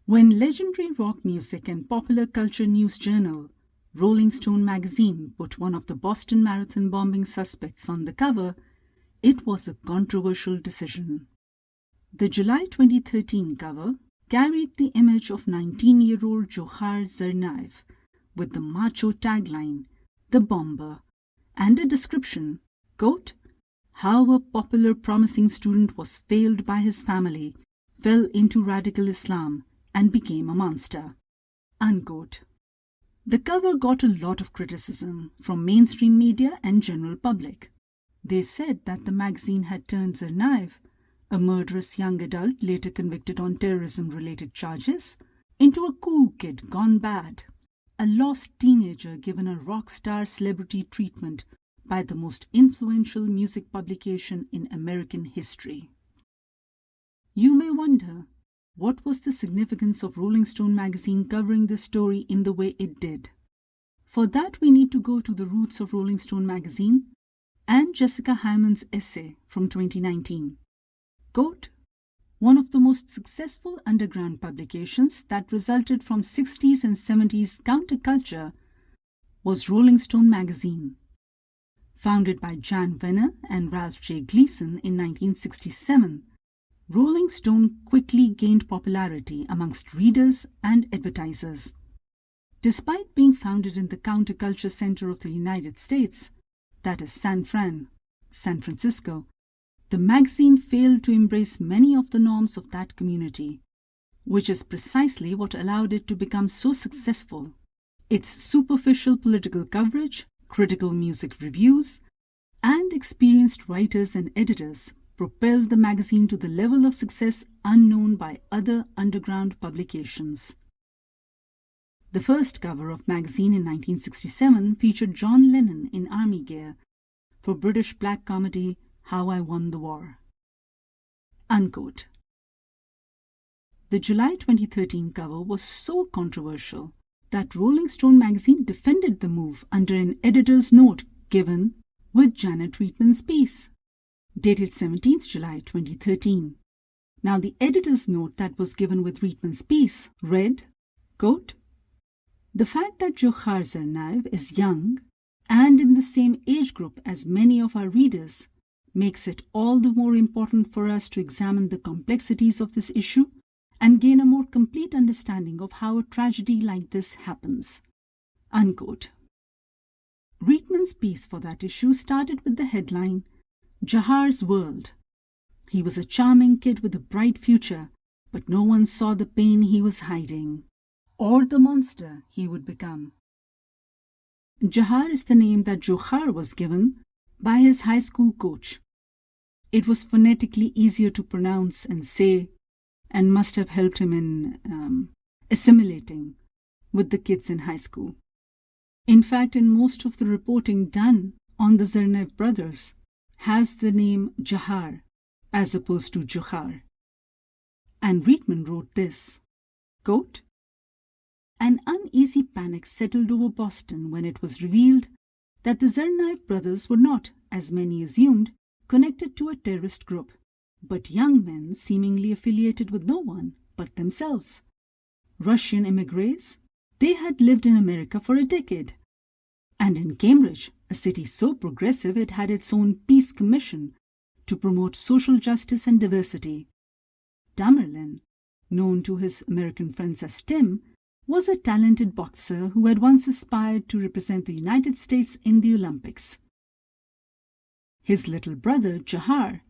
When legendary rock music and popular culture news journal Rolling Stone magazine put one of the Boston Marathon bombing suspects on the cover, it was a controversial decision. The July 2013 cover carried the image of 19-year-old Dzhokhar Tsarnaev with the macho tagline, "The Bomber," and a description, quote, "How a popular promising student was failed by his family, fell into radical Islam, and became a monster," unquote. The cover got a lot of criticism from mainstream media and general public. They said that the magazine had turned Tsarnaev, a murderous young adult later convicted on terrorism-related charges, into a cool kid gone bad, a lost teenager given a rock star celebrity treatment by the most influential music publication in American history. You may wonder, what was the significance of Rolling Stone magazine covering this story in the way it did? For that, we need to go to the roots of Rolling Stone magazine and Jessica Hyman's essay from 2019. Quote, "One of the most successful underground publications that resulted from 60s and 70s counterculture was Rolling Stone magazine. Founded by Jan Wenner and Ralph J. Gleason in 1967, Rolling Stone quickly gained popularity amongst readers and advertisers. Despite being founded in the counterculture center of the United States, that is San Francisco, the magazine failed to embrace many of the norms of that community, which is precisely what allowed it to become so successful. Its superficial political coverage, critical music reviews, and experienced writers and editors propelled the magazine to the level of success unknown by other underground publications. The first cover of magazine in 1967 featured John Lennon in army gear for British black comedy How I Won the War." Unquote. The July 2013 cover was so controversial that Rolling Stone magazine defended the move under an editor's note given with Janet Reitman's piece, dated 17th July 2013. Now, the editor's note that was given with Reitman's piece read, quote, "The fact that Dzhokhar Tsarnaev is young and in the same age group as many of our readers makes it all the more important for us to examine the complexities of this issue and gain a more complete understanding of how a tragedy like this happens." Unquote. Reitman's piece for that issue started with the headline, "Dzhokhar's World. He was a charming kid with a bright future, but no one saw the pain he was hiding, or the monster he would become." Dzhokhar is the name that Dzhokhar was given by his high school coach. It was phonetically easier to pronounce and say, and must have helped him in assimilating with the kids in high school. In fact, in most of the reporting done on the Tsarnaev brothers, has the name Dzhokhar as opposed to Dzhokhar. And Reitman wrote this, quote, "An uneasy panic settled over Boston when it was revealed that the Tsarnaev brothers were not, as many assumed, connected to a terrorist group, but young men seemingly affiliated with no one but themselves. Russian immigrants, they had lived in America for a decade. And in Cambridge, a city so progressive it had its own peace commission to promote social justice and diversity. Tamerlan, known to his American friends as Tim, was a talented boxer who had once aspired to represent the United States in the Olympics. His little brother, Dzhokhar,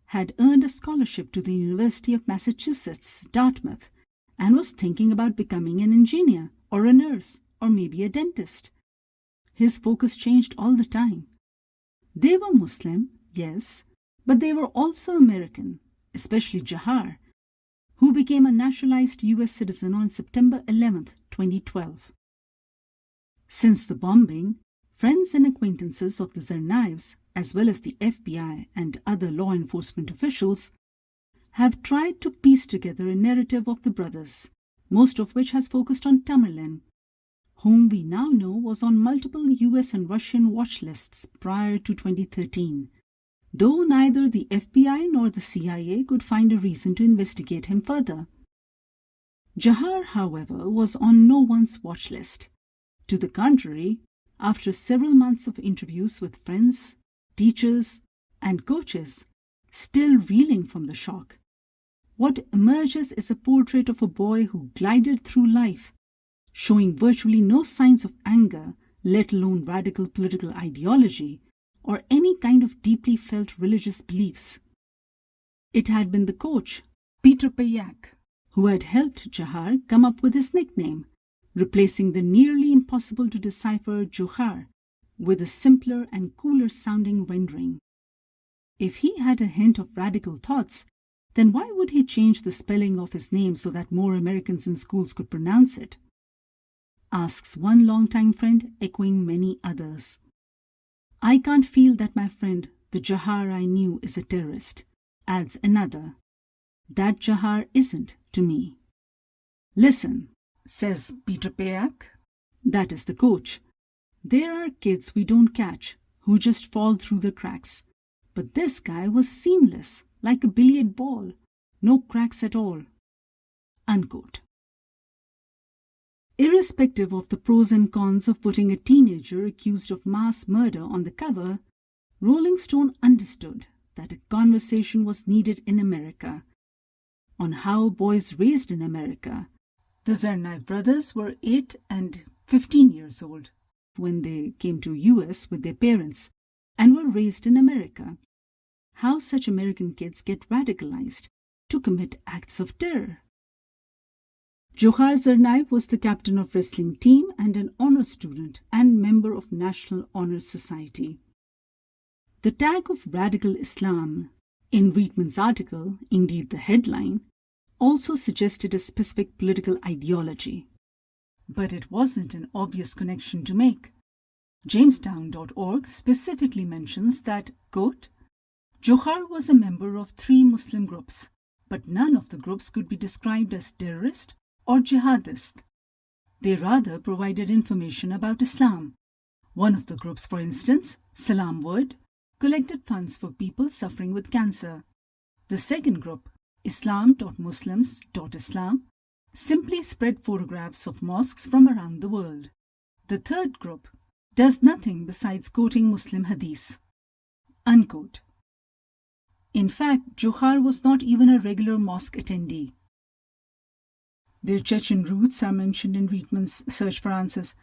had earned a scholarship to the University of Massachusetts, Dartmouth, and was thinking about becoming an engineer or a nurse or maybe a dentist. His focus changed all the time. They were Muslim, yes, but they were also American, especially Dzhokhar, who became a naturalized U.S. citizen on September 11, 2012. Since the bombing, friends and acquaintances of the Tsarnaevs, as well as the FBI and other law enforcement officials, have tried to piece together a narrative of the brothers, most of which has focused on Tamerlan, whom we now know was on multiple US and Russian watch lists prior to 2013, though neither the FBI nor the CIA could find a reason to investigate him further. Dzhokhar, however, was on no one's watch list. To the contrary, after several months of interviews with friends, teachers, and coaches, still reeling from the shock, what emerges is a portrait of a boy who glided through life, showing virtually no signs of anger, let alone radical political ideology, or any kind of deeply felt religious beliefs. It had been the coach, Pt3, who had helped Dzhokhar come up with his nickname, replacing the nearly impossible to decipher Dzhokhar with a simpler and cooler sounding rendering. If he had a hint of radical thoughts, then why would he change the spelling of his name so that more Americans in schools could pronounce it? Asks one longtime friend, echoing many others. I can't feel that my friend, the Dzhokhar I knew, is a terrorist, adds another. That Dzhokhar isn't to me. Listen, says Pt3, that is the coach. There are kids we don't catch, who just fall through the cracks. But this guy was seamless, like a billiard ball, no cracks at all. Unquote. Irrespective of the pros and cons of putting a teenager accused of mass murder on the cover, Rolling Stone understood that a conversation was needed in America on how boys raised in America. The Tsarnaev brothers were 8 and 15 years old when they came to US with their parents and were raised in America. How such American kids get radicalized to commit acts of terror. Dzhokhar Tsarnaev was the captain of wrestling team and an honor student and member of National Honor Society. The tag of radical Islam in Reitman's article, indeed the headline, also suggested a specific political ideology. But it wasn't an obvious connection to make. Jamestown.org specifically mentions that, quote, Dzhokhar was a member of 3 Muslim groups, but none of the groups could be described as terrorist or jihadist. They rather provided information about Islam. One of the groups, for instance, Salam Word, collected funds for people suffering with cancer. The second group, Islam.Muslims.Islam, simply spread photographs of mosques from around the world. The third group does nothing besides quoting Muslim hadiths. Unquote. In fact, Dzhokhar was not even a regular mosque attendee. Their Chechen roots are mentioned in Reitman's Search for Answers.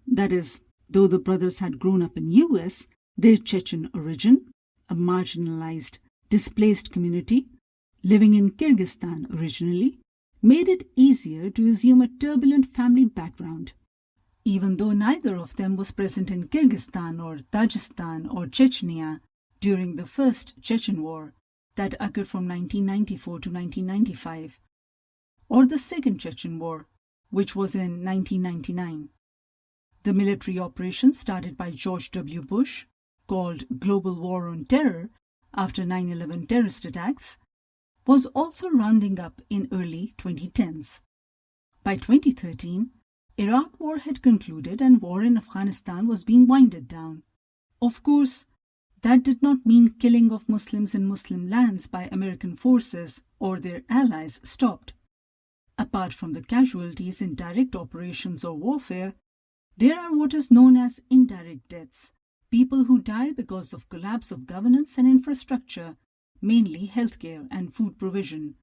That is, though the brothers had grown up in US, their Chechen origin, a marginalized, displaced community, living in Kyrgyzstan originally, made it easier to assume a turbulent family background. Even though neither of them was present in Kyrgyzstan or Dagestan or Chechnya during the First Chechen War that occurred from 1994 to 1995, or the Second Chechen War, which was in 1999. The military operation started by George W. Bush, called Global War on Terror after 9/11 terrorist attacks, was also rounding up in early 2010s. By 2013, Iraq War had concluded and war in Afghanistan was being winded down. Of course, that did not mean killing of Muslims in Muslim lands by American forces or their allies stopped. Apart from the casualties in direct operations or warfare, there are what is known as indirect deaths, people who die because of collapse of governance and infrastructure, mainly healthcare and food provision,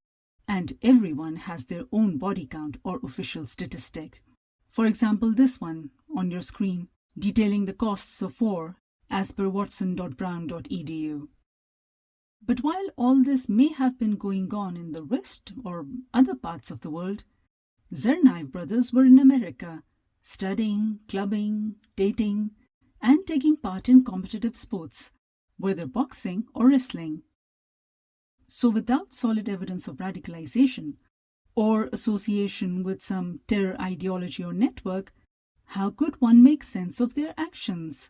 and everyone has their own body count or official statistic. For example, this one on your screen, detailing the costs of war as per watson.brown.edu. But while all this may have been going on in the West or other parts of the world, Tsarnaev brothers were in America, studying, clubbing, dating, and taking part in competitive sports, whether boxing or wrestling. So without solid evidence of radicalization or association with some terror ideology or network, how could one make sense of their actions?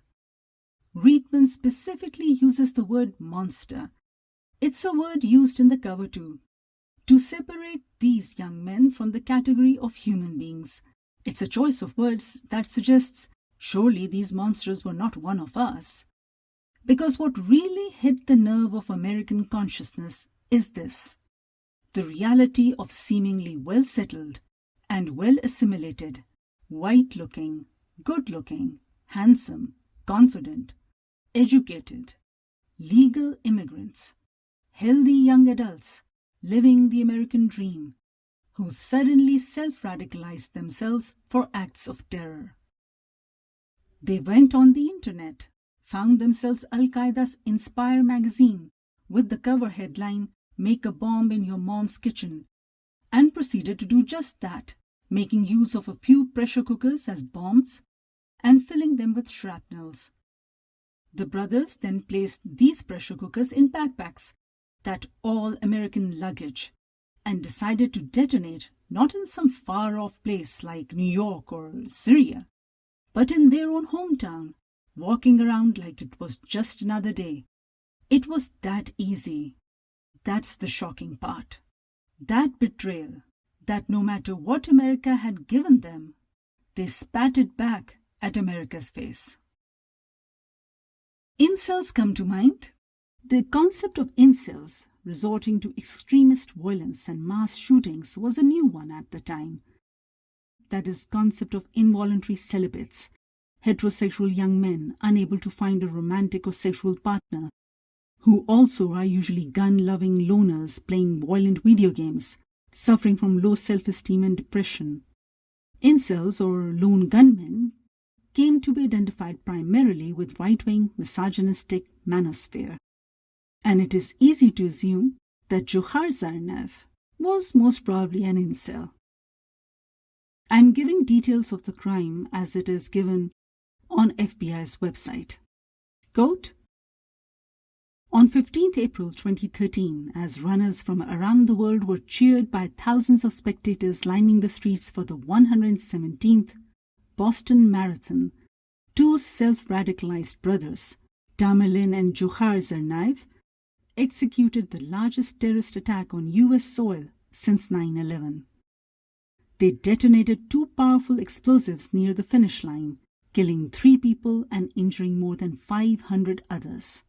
Reitman specifically uses the word monster. It's a word used in the cover too, to separate these young men from the category of human beings. It's a choice of words that suggests surely these monsters were not one of us. Because what really hit the nerve of American consciousness is this: the reality of seemingly well-settled, and well assimilated, white-looking, good-looking, handsome, confident, educated, legal immigrants, healthy young adults living the American dream, who suddenly self-radicalized themselves for acts of terror. They went on the internet, found themselves Al-Qaeda's Inspire magazine with the cover headline, "Make a bomb in your mom's kitchen," and proceeded to do just that, making use of a few pressure cookers as bombs and filling them with shrapnels. The brothers then placed these pressure cookers in backpacks, that all-American luggage, and decided to detonate not in some far-off place like New York or Syria, but in their own hometown, walking around like it was just another day. It was that easy. That's the shocking part. That betrayal, that no matter what America had given them, they spat it back at America's face. Incels come to mind. The concept of incels resorting to extremist violence and mass shootings was a new one at the time. That is, concept of involuntary celibates, heterosexual young men unable to find a romantic or sexual partner, who also are usually gun-loving loners playing violent video games, suffering from low self-esteem and depression. Incels, or lone gunmen, came to be identified primarily with right-wing, misogynistic manosphere. And it is easy to assume that Dzhokhar Tsarnaev was most probably an incel. I am giving details of the crime as it is given on FBI's website. Quote, on 15th April 2013, as runners from around the world were cheered by thousands of spectators lining the streets for the 117th Boston Marathon, two self-radicalized brothers, Tamerlan and Dzhokhar Tsarnaev, executed the largest terrorist attack on US soil since 9/11. They detonated two powerful explosives near the finish line, killing 3 people and injuring more than 500 others.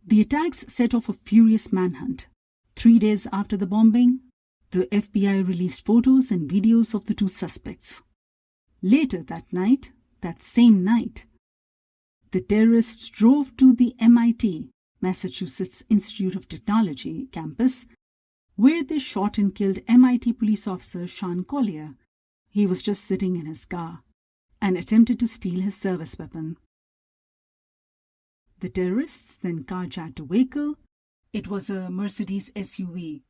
The attacks set off a furious manhunt. 3 days after the bombing, the FBI released photos and videos of the two suspects. Later that night, that same night, the terrorists drove to the MIT, Massachusetts Institute of Technology campus, where they shot and killed MIT police officer Sean Collier. He was just sitting in his car and attempted to steal his service weapon. The terrorists then carjacked a vehicle. It was a Mercedes SUV,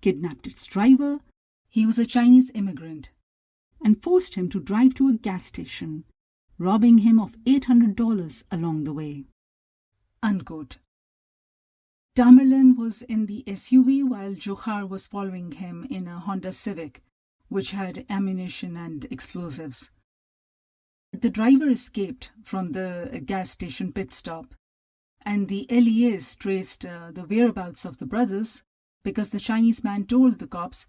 kidnapped its driver, he was a Chinese immigrant, and forced him to drive to a gas station, robbing him of $800 along the way. Unquote. Tamerlan was in the SUV while Dzhokhar was following him in a Honda Civic, which had ammunition and explosives. The driver escaped from the gas station pit stop, and the LEAs traced the whereabouts of the brothers because the Chinese man told the cops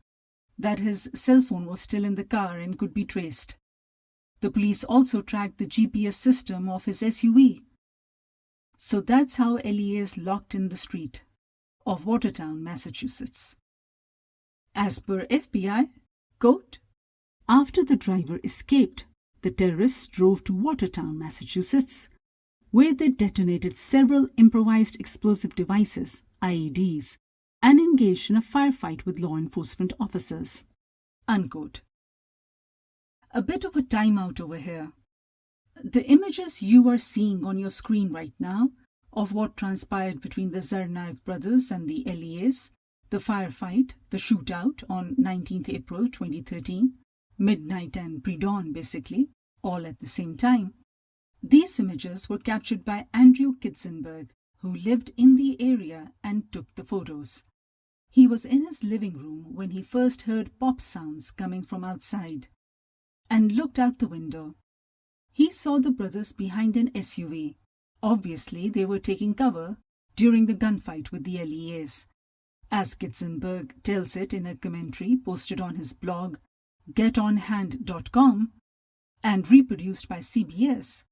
that his cell phone was still in the car and could be traced. The police also tracked the GPS system of his SUV. So that's how LEAs locked in the street of Watertown, Massachusetts. As per FBI, quote, after the driver escaped, the terrorists drove to Watertown, Massachusetts, where they detonated several improvised explosive devices, IEDs, and engaged in a firefight with law enforcement officers. Unquote. A bit of a timeout over here. The images you are seeing on your screen right now of what transpired between the Tsarnaev brothers and the LEAs, the firefight, the shootout on 19th April 2013, midnight and pre-dawn basically, all at the same time. These images were captured by Andrew Kitzenberg, who lived in the area and took the photos. He was in his living room when he first heard pop sounds coming from outside and looked out the window. He saw the brothers behind an SUV. Obviously, they were taking cover during the gunfight with the LEAs. As Kitzenberg tells it in a commentary posted on his blog getonhand.com and reproduced by CBS,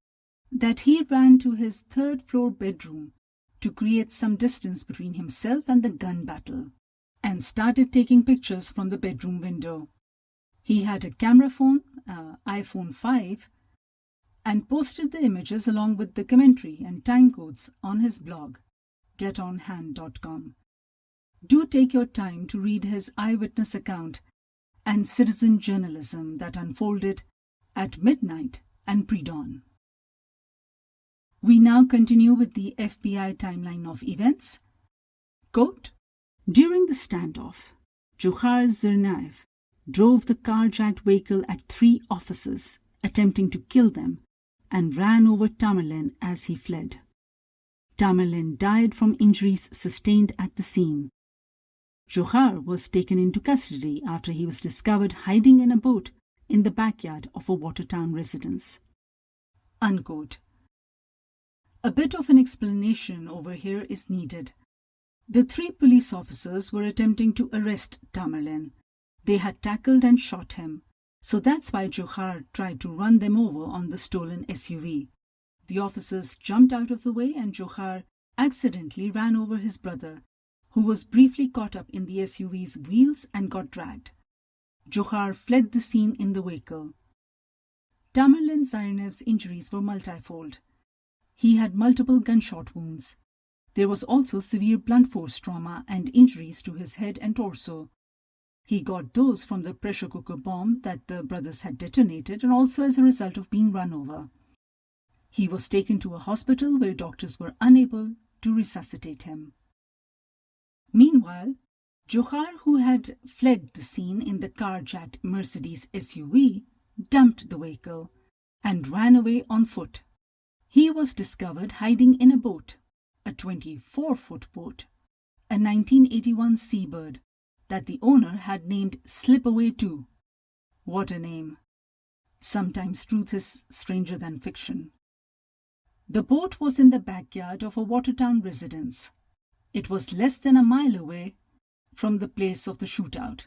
that he ran to his third-floor bedroom to create some distance between himself and the gun battle and started taking pictures from the bedroom window. He had a camera phone, iPhone 5, and posted the images along with the commentary and timecodes on his blog, getonhand.com. Do take your time to read his eyewitness account and citizen journalism that unfolded at midnight and pre-dawn. We now continue with the FBI timeline of events. Quote, during the standoff, Dzhokhar Tsarnaev drove the carjacked vehicle at 3 officers, attempting to kill them, and ran over Tamerlan as he fled. Tamerlan died from injuries sustained at the scene. Dzhokhar was taken into custody after he was discovered hiding in a boat in the backyard of a Watertown residence. Unquote. A bit of an explanation over here is needed. The 3 police officers were attempting to arrest Tamerlan. They had tackled and shot him, so that's why Dzhokhar tried to run them over on the stolen SUV. The officers jumped out of the way and Dzhokhar accidentally ran over his brother, who was briefly caught up in the SUV's wheels and got dragged. Dzhokhar fled the scene in the vehicle. Tamerlan Tsarnaev's injuries were multifold. He had multiple gunshot wounds. There was also severe blunt force trauma and injuries to his head and torso. He got those from the pressure cooker bomb that the brothers had detonated and also as a result of being run over. He was taken to a hospital where doctors were unable to resuscitate him. Meanwhile, Dzhokhar, who had fled the scene in the carjacked Mercedes SUV, dumped the vehicle and ran away on foot. He was discovered hiding in a boat, a 24-foot boat, a 1981 Seabird that the owner had named Slipaway too. What a name! Sometimes truth is stranger than fiction. The boat was in the backyard of a Watertown residence. It was less than a mile away from the place of the shootout.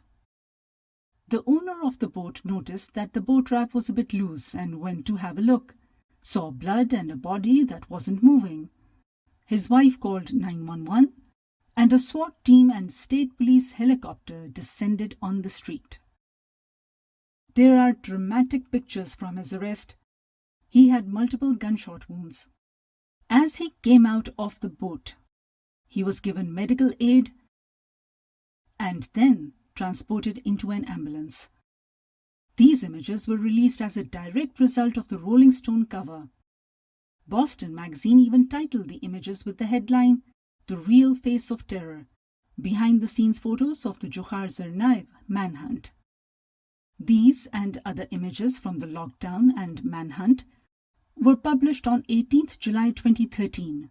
The owner of the boat noticed that the boat wrap was a bit loose and went to have a look, saw blood and a body that wasn't moving. His wife called 911 and a SWAT team and state police helicopter descended on the street. There are dramatic pictures from his arrest. He had multiple gunshot wounds. As he came out of the boat, he was given medical aid and then transported into an ambulance. These images were released as a direct result of the Rolling Stone cover. Boston magazine even titled the images with the headline, "The Real Face of Terror," behind-the-scenes photos of the Dzhokhar Tsarnaev manhunt. These and other images from the lockdown and manhunt were published on 18th July 2013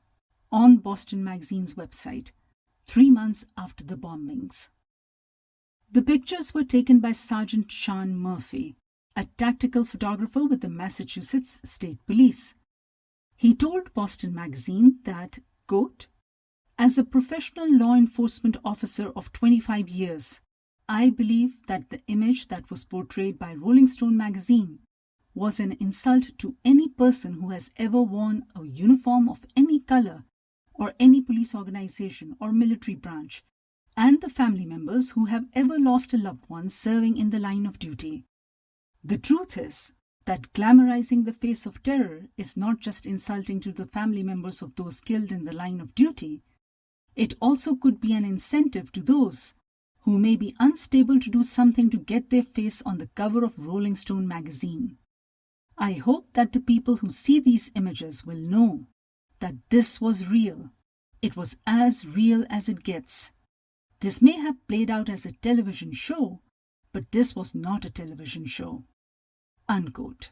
on Boston Magazine's website, 3 months after the bombings. The pictures were taken by Sergeant Sean Murphy, a tactical photographer with the Massachusetts State Police. He told Boston Magazine that, quote, "As a professional law enforcement officer of 25 years, I believe that the image that was portrayed by Rolling Stone magazine was an insult to any person who has ever worn a uniform of any color or any police organization or military branch, and the family members who have ever lost a loved one serving in the line of duty. The truth is that glamorizing the face of terror is not just insulting to the family members of those killed in the line of duty, it also could be an incentive to those who may be unstable to do something to get their face on the cover of Rolling Stone magazine. I hope that the people who see these images will know that this was real. It was as real as it gets. This may have played out as a television show, but this was not a television show." Unquote.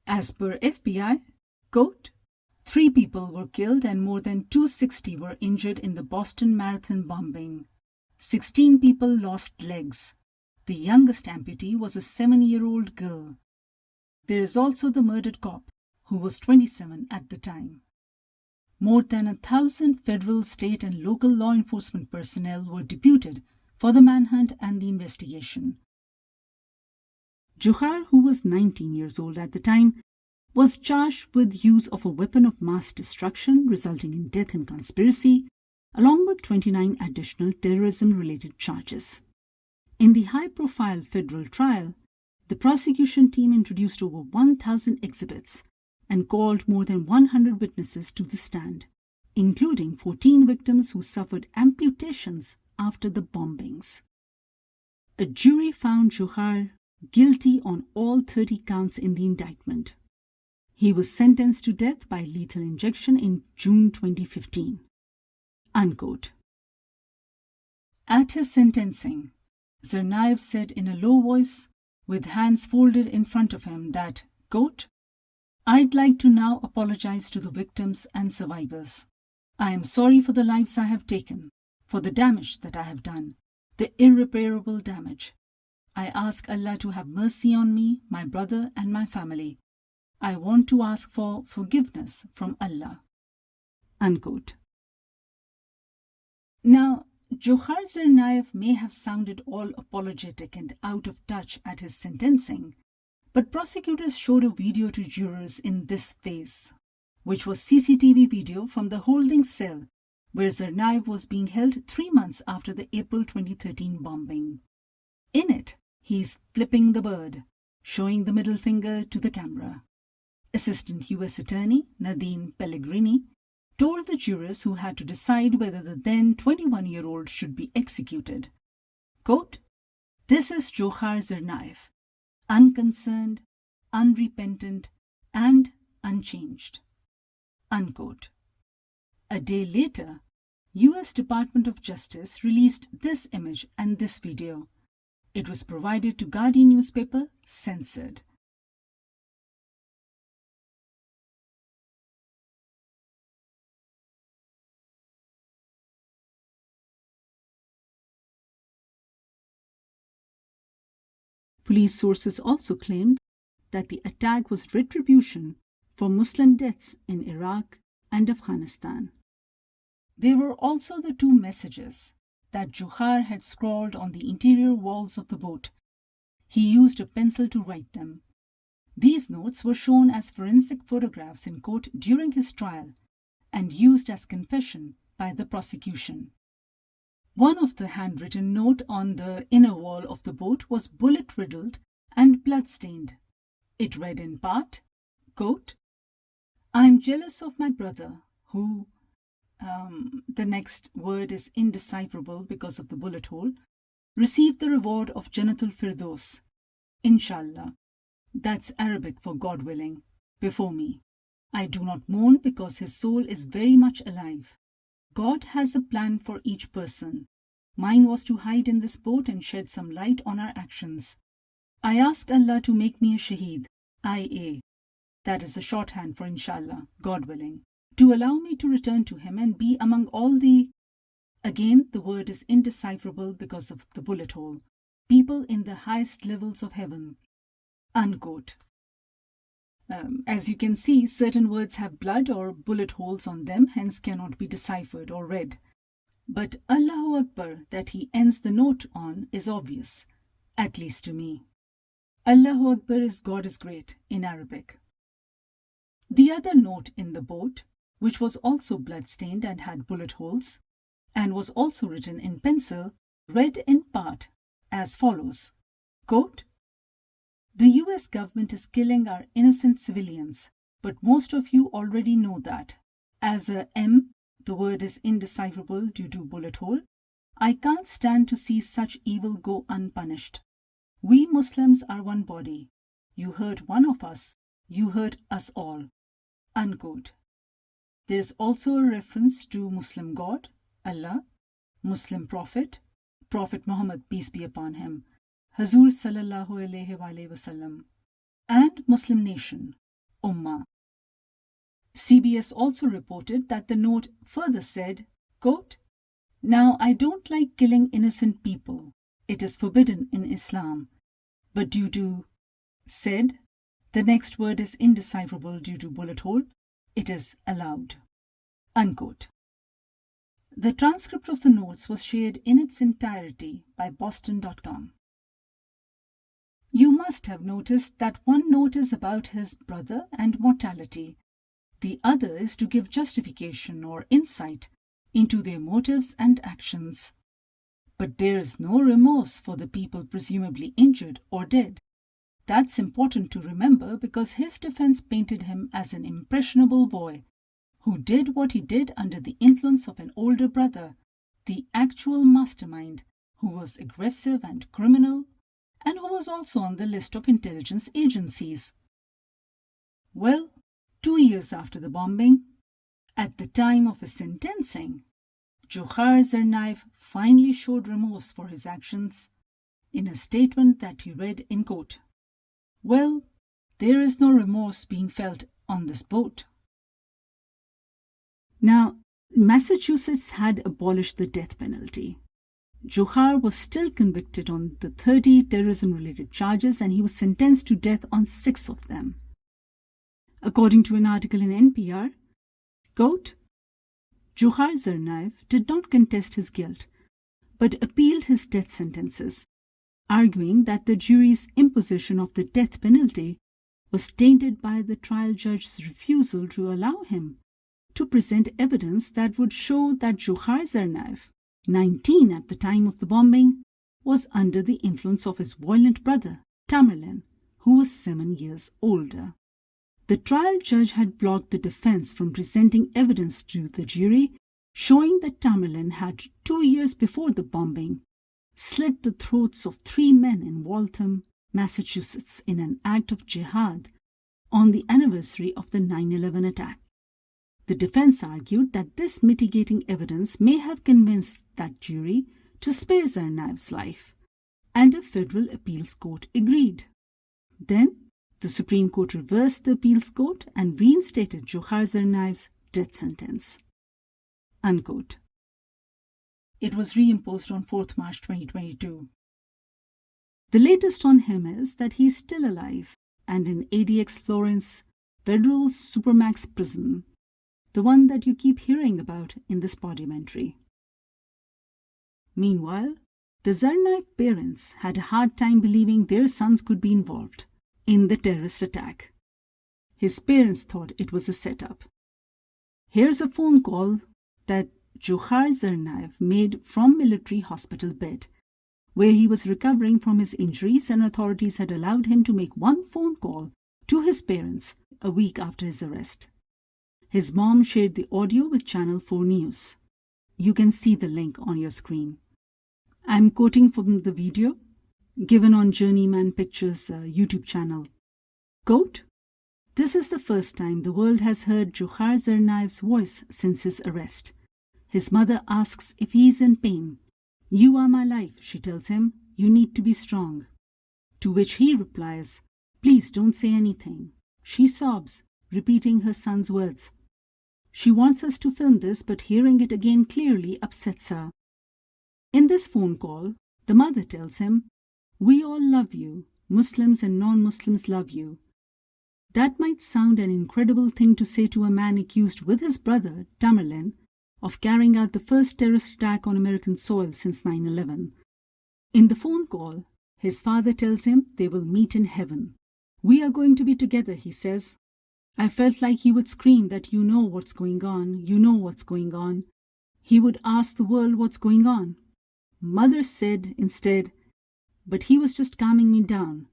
As per FBI, quote, 3 people were killed and more than 260 were injured in the Boston Marathon bombing. 16 people lost legs. The youngest amputee was a 7-year-old girl. There is also the murdered cop, who was 27 at the time. More than 1,000 federal, state, and local law enforcement personnel were deputed for the manhunt and the investigation. Dzhokhar, who was 19 years old at the time, was charged with use of a weapon of mass destruction resulting in death and conspiracy, along with 29 additional terrorism-related charges. In the high-profile federal trial, the prosecution team introduced over 1,000 exhibits and called more than 100 witnesses to the stand, including 14 victims who suffered amputations after the bombings. A jury found Dzhokhar guilty on all 30 counts in the indictment. He was sentenced to death by lethal injection in June 2015. Unquote. At his sentencing, Tsarnaev said in a low voice, with hands folded in front of him, that, quote, "I'd like to now apologize to the victims and survivors. I am sorry for the lives I have taken, for the damage that I have done, the irreparable damage. I ask Allah to have mercy on me, my brother, and my family. I want to ask for forgiveness from Allah." Unquote. Now, Dzhokhar Tsarnaev may have sounded all apologetic and out of touch at his sentencing, but prosecutors showed a video to jurors in this phase, which was CCTV video from the holding cell where Tsarnaev was being held 3 months after the April 2013 bombing. In it, he's flipping the bird, showing the middle finger to the camera. Assistant U.S. Attorney Nadine Pellegrini told the jurors who had to decide whether the then 21-year-old should be executed, quote, "This is Dzhokhar Tsarnaev, unconcerned, unrepentant, and unchanged." Unquote. A day later, U.S. Department of Justice released this image and this video. It was provided to Guardian newspaper, censored. Police sources also claimed that the attack was retribution for Muslim deaths in Iraq and Afghanistan. There were also the 2 messages that Dzhokhar had scrawled on the interior walls of the boat. He used a pencil to write them. These notes were shown as forensic photographs in court during his trial and used as confession by the prosecution. One of the handwritten note on the inner wall of the boat was bullet-riddled and blood-stained. It read in part, quote, "I am jealous of my brother who," the next word is indecipherable because of the bullet hole, "received the reward of Jannatul Firdaus, Inshallah, that's Arabic for God willing, before me. I do not mourn because his soul is very much alive. God has a plan for each person. Mine was to hide in this boat and shed some light on our actions. I ask Allah to make me a shaheed, IA, that is a shorthand for Inshallah, God willing, to allow me to return to him and be among all the," again the word is indecipherable because of the bullet hole, "people in the highest levels of heaven." Unquote. As you can see, certain words have blood or bullet holes on them, hence cannot be deciphered or read. But Allahu Akbar that he ends the note on is obvious, at least to me. Allahu Akbar is God is great in Arabic. The other note in the boat, which was also blood-stained and had bullet holes, and was also written in pencil, read in part as follows, quote, "The US government is killing our innocent civilians, but most of you already know that. As a M, the word is indecipherable due to bullet hole, I can't stand to see such evil go unpunished. We Muslims are one body. You hurt one of us, you hurt us all." Unquote. There is also a reference to Muslim God, Allah, Muslim Prophet, Prophet Muhammad, peace be upon him, Hazur sallallahu alayhi wasallam, and Muslim nation, Ummah. CBS also reported that the note further said, quote, "Now I don't like killing innocent people. It is forbidden in Islam. But due to said, the next word is indecipherable due to bullet hole, it is allowed." Unquote. The transcript of the notes was shared in its entirety by Boston.com. You must have noticed that one note is about his brother and mortality. The other is to give justification or insight into their motives and actions. But there is no remorse for the people presumably injured or dead. That's important to remember because his defense painted him as an impressionable boy who did what he did under the influence of an older brother, the actual mastermind, who was aggressive and criminal, and who was also on the list of intelligence agencies. Well, 2 years after the bombing, at the time of his sentencing, Dzhokhar Tsarnaev finally showed remorse for his actions in a statement that he read in court. Well, there is no remorse being felt on this boat. Now, Massachusetts had abolished the death penalty. Dzhokhar was still convicted on the 30 terrorism-related charges and he was sentenced to death on 6 of them. According to an article in NPR, quote, Dzhokhar Tsarnaev did not contest his guilt, but appealed his death sentences, arguing that the jury's imposition of the death penalty was tainted by the trial judge's refusal to allow him to present evidence that would show that Dzhokhar Tsarnaev, 19 at the time of the bombing, was under the influence of his violent brother, Tamerlan, who was 7 years older. The trial judge had blocked the defense from presenting evidence to the jury showing that Tamerlan had 2 years before the bombing slit the throats of 3 men in Waltham, Massachusetts in an act of jihad on the anniversary of the 9/11 attack. The defense argued that this mitigating evidence may have convinced that jury to spare Tsarnaev's life, and a federal appeals court agreed. Then, the Supreme Court reversed the appeals court and reinstated Dzhokhar Tsarnaev's death sentence. Unquote. It was reimposed on 4th March 2022. The latest on him is that he is still alive and in ADX Florence Federal Supermax Prison, the one that you keep hearing about in this podumentary. Meanwhile, the Tsarnaev parents had a hard time believing their sons could be involved in the terrorist attack. His parents thought it was a setup. Here's a phone call that Dzhokhar Tsarnaev made from military hospital bed, where he was recovering from his injuries, and authorities had allowed him to make one phone call to his parents a week after his arrest. His mom shared the audio with Channel 4 News. You can see the link on your screen. I'm quoting from the video given on Journeyman Pictures' YouTube channel. Quote, "This is the first time the world has heard Dzhokhar Tsarnaev's voice since his arrest. His mother asks if he is in pain. 'You are my life,' she tells him. 'You need to be strong.' To which he replies, 'Please don't say anything.' She sobs, repeating her son's words. She wants us to film this, but hearing it again clearly upsets her. In this phone call, the mother tells him, 'We all love you. Muslims and non-Muslims love you.' That might sound an incredible thing to say to a man accused with his brother, Tamerlan, of carrying out the first terrorist attack on American soil since 9/11. In the phone call, his father tells him they will meet in heaven. 'We are going to be together,' he says. I felt like he would scream that you know what's going on, you know what's going on. He would ask the world what's going on. Mother said instead, but he was just calming me down.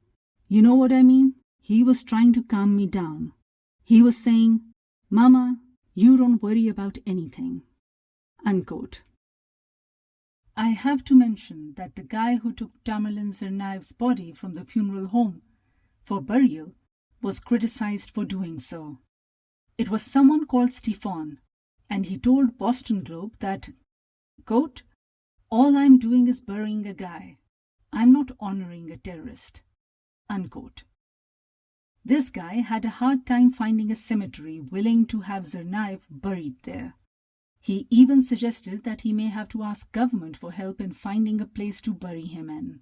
You know what I mean? He was trying to calm me down. He was saying, 'Mama, you don't worry about anything.'" Unquote. I have to mention that the guy who took Tamerlan Tsarnaev's body from the funeral home for burial was criticized for doing so. It was someone called Stefan, and he told Boston Globe that, quote, "All I'm doing is burying a guy. I'm not honoring a terrorist." Unquote. This guy had a hard time finding a cemetery willing to have Tsarnaev buried there. He even suggested that he may have to ask government for help in finding a place to bury him in.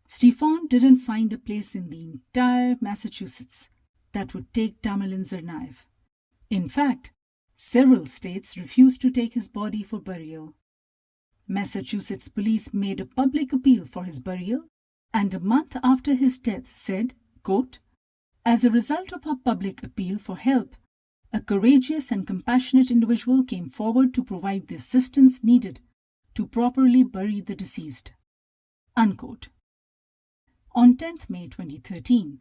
Stefan didn't find a place in the entire Massachusetts that would take Tamerlan Tsarnaev. In fact, several states refused to take his body for burial. Massachusetts police made a public appeal for his burial, and a month after his death said, quote, "As a result of our public appeal for help, a courageous and compassionate individual came forward to provide the assistance needed to properly bury the deceased." Unquote. On 10th May 2013,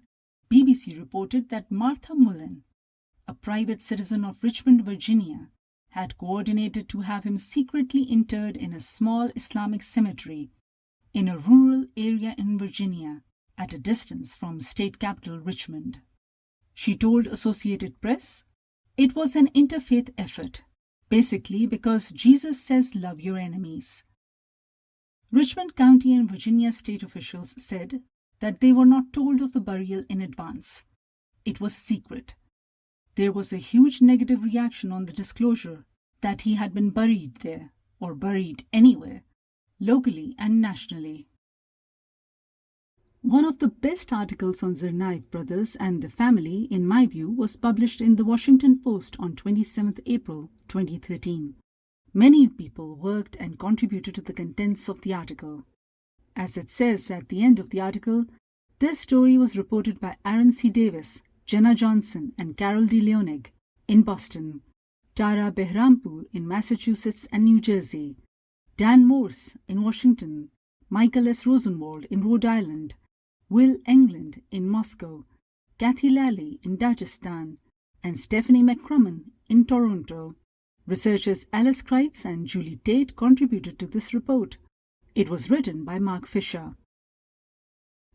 BBC reported that Martha Mullen, a private citizen of Richmond, Virginia, had coordinated to have him secretly interred in a small Islamic cemetery in a rural area in Virginia at a distance from state capital Richmond. She told Associated Press, "It was an interfaith effort, basically because Jesus says love your enemies." Richmond County and Virginia state officials said that they were not told of the burial in advance. It was secret. There was a huge negative reaction on the disclosure that he had been buried there, or buried anywhere, locally and nationally. One of the best articles on Tsarnaev brothers and the family, in my view, was published in the Washington Post on 27th April 2013. Many people worked and contributed to the contents of the article. As it says at the end of the article, this story was reported by Aaron C. Davis, Jenna Johnson, and Carol D. Leonig in Boston, Tara Behrampur in Massachusetts and New Jersey, Dan Morse in Washington, Michael S. Rosenwald in Rhode Island, Will England in Moscow, Kathy Lally in Dagestan, and Stephanie McCrummen in Toronto. Researchers Alice Kreitz and Julie Tate contributed to this report. It was written by Mark Fisher.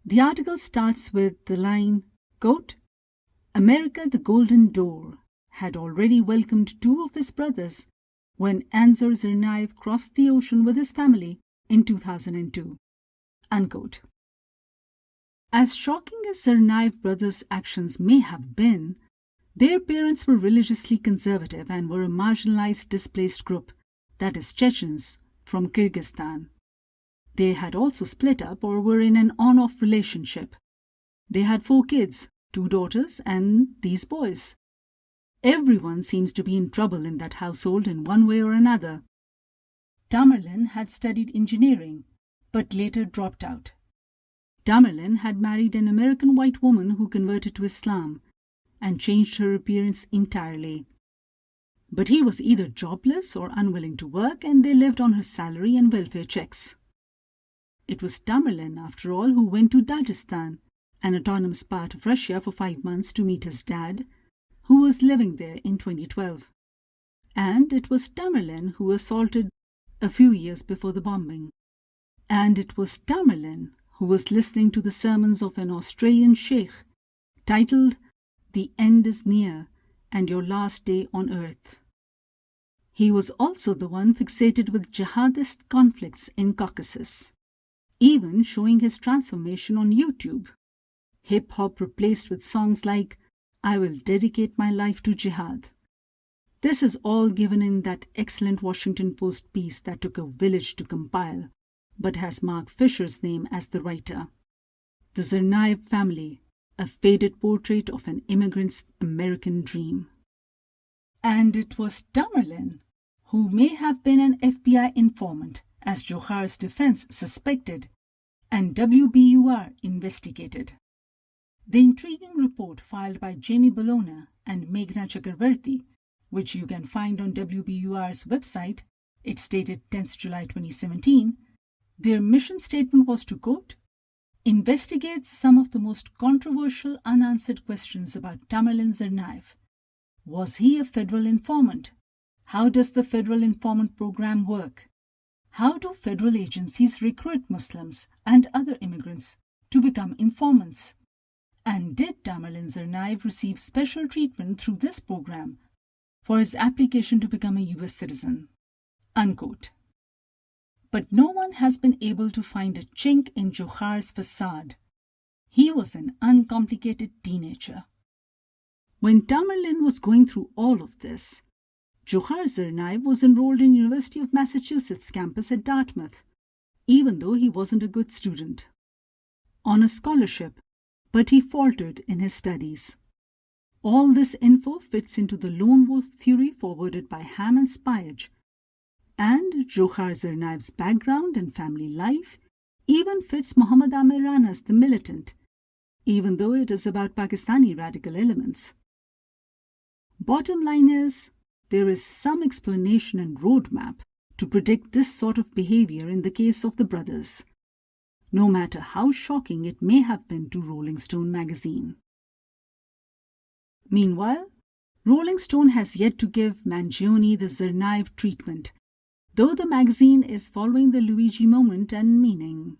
The article starts with the line, quote, "America the Golden Door had already welcomed two of his brothers when Anzor Tsarnaev crossed the ocean with his family in 2002. Unquote. As shocking as Tsarnaev brothers' actions may have been, their parents were religiously conservative and were a marginalized displaced group, that is Chechens, from Kyrgyzstan. They had also split up or were in an on-off relationship. They had 4 kids, 2 daughters and these boys. Everyone seems to be in trouble in that household in one way or another. Tamerlan had studied engineering, but later dropped out. Tamerlan had married an American white woman who converted to Islam and changed her appearance entirely. But he was either jobless or unwilling to work, and they lived on her salary and welfare checks. It was Tamerlan, after all, who went to Dagestan, an autonomous part of Russia, for 5 months to meet his dad, who was living there in 2012. And it was Tamerlan who assaulted a few years before the bombing. And it was Tamerlan who was listening to the sermons of an Australian sheikh titled "The End is Near and Your Last Day on Earth." He was also the one fixated with jihadist conflicts in Caucasus, even showing his transformation on YouTube. Hip-hop replaced with songs like "I Will Dedicate My Life to Jihad." This is all given in that excellent Washington Post piece that took a village to compile, but has Mark Fisher's name as the writer. The Tsarnaev family, a faded portrait of an immigrant's American dream. And it was Tamerlan, who may have been an FBI informant, as Dzhokhar's defense suspected, and WBUR investigated. The intriguing report filed by Jamie Bologna and Meghna Chakravarti, which you can find on WBUR's website, it stated 10th July 2017, their mission statement was to, quote, "investigate some of the most controversial unanswered questions about Tamerlan Tsarnaev. Was he a federal informant? How does the federal informant program work? How do federal agencies recruit Muslims and other immigrants to become informants? And did Tamerlan Tsarnaev receive special treatment through this program for his application to become a US citizen?" Unquote. But no one has been able to find a chink in Dzhokhar's facade. He was an uncomplicated teenager. When Tamerlan was going through all of this, Dzhokhar Tsarnaev was enrolled in University of Massachusetts campus at Dartmouth, even though he wasn't a good student. On a scholarship, but he faltered in his studies. All this info fits into the lone wolf theory forwarded by Ham and Spyage, and Dzhokhar Tsarnaev's background and family life even fits Mohammad Tamerlan as the militant, even though it is about Pakistani radical elements. Bottom line is, there is some explanation and roadmap to predict this sort of behavior in the case of the brothers, no matter how shocking it may have been to Rolling Stone magazine. Meanwhile, Rolling Stone has yet to give Mangione the Tsarnaev treatment, though the magazine is following the Luigi moment and meaning.